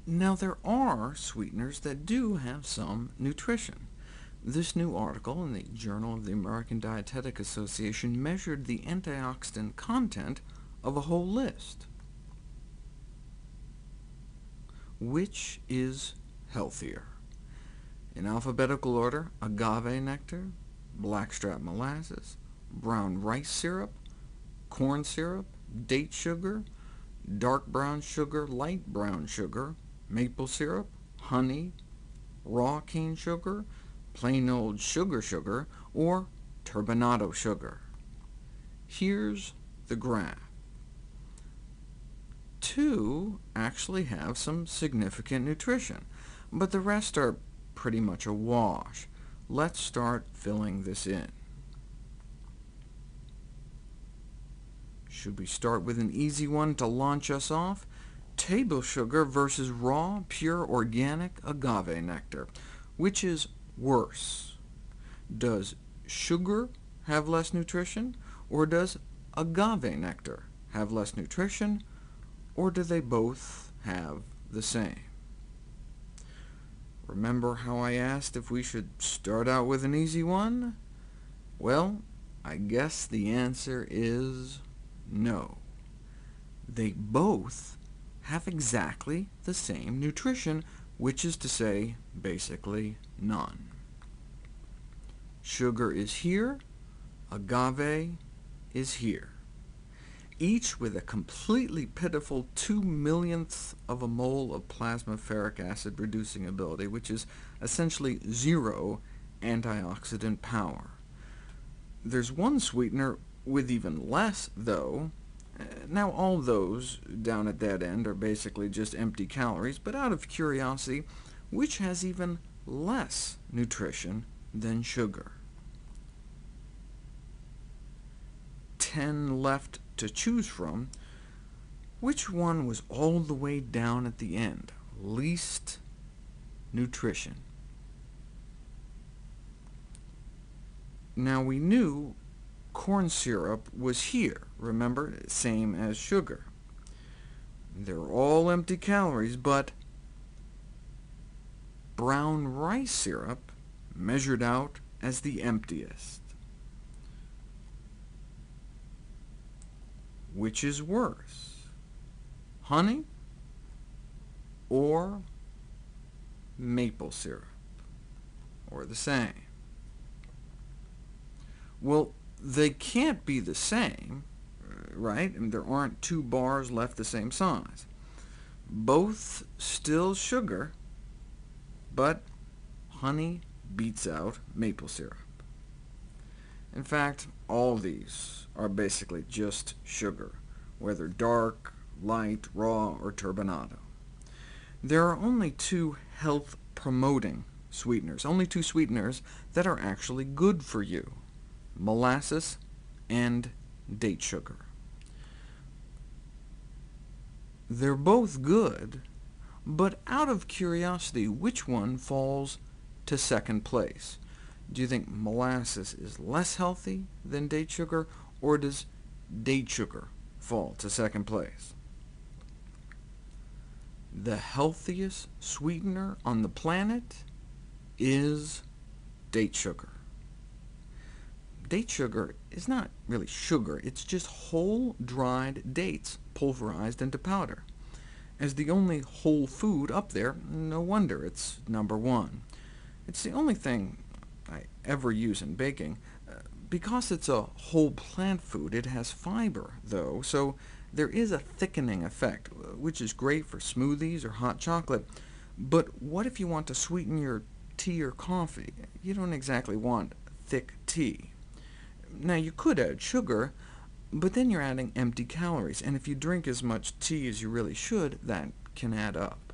Now, there are sweeteners that do have some nutrition. This new article in the Journal of the American Dietetic Association measured the antioxidant content of a whole list. Which is healthier? In alphabetical order: agave nectar, blackstrap molasses, brown rice syrup, corn syrup, date sugar, dark brown sugar, light brown sugar, maple syrup, honey, raw cane sugar, plain old sugar, or turbinado sugar. Here's the graph. Two actually have some significant nutrition, but the rest are pretty much a wash. Let's start filling this in. Should we start with an easy one to launch us off? Table sugar versus raw, pure, organic agave nectar. Which is worse? Does sugar have less nutrition, or does agave nectar have less nutrition, or do they both have the same? Remember how I asked if we should start out with an easy one? Well, I guess the answer is no. They both have exactly the same nutrition, which is to say, basically none. Sugar is here, agave is here, each with a completely pitiful 2/millionth of a mole of plasma ferric acid producing ability, which is essentially zero antioxidant power. There's one sweetener with even less, though. Now, all those down at that end are basically just empty calories, but out of curiosity, which has even less nutrition than sugar? 10 left to choose from. Which one was all the way down at the end? Least nutrition. Now, we knew corn syrup was here, remember? Same as sugar. They're all empty calories, but brown rice syrup measured out as the emptiest. Which is worse, honey or maple syrup, or the same? Well, they can't be the same, right? I mean, there aren't two bars left the same size. Both still sugar, but honey beats out maple syrup. In fact, all these are basically just sugar, whether dark, light, raw, or turbinado. There are only two health-promoting sweeteners, only two sweeteners that are actually good for you: molasses and date sugar. They're both good, but out of curiosity, which one falls to second place? Do you think molasses is less healthy than date sugar, or does date sugar fall to second place? The healthiest sweetener on the planet is date sugar. Date sugar is not really sugar, it's just whole dried dates pulverized into powder. As the only whole food up there, no wonder it's number one. It's the only thing I ever use in baking. Because it's a whole plant food, it has fiber, though, so there is a thickening effect, which is great for smoothies or hot chocolate. But what if you want to sweeten your tea or coffee? You don't exactly want thick tea. Now, you could add sugar, but then you're adding empty calories, and if you drink as much tea as you really should, that can add up.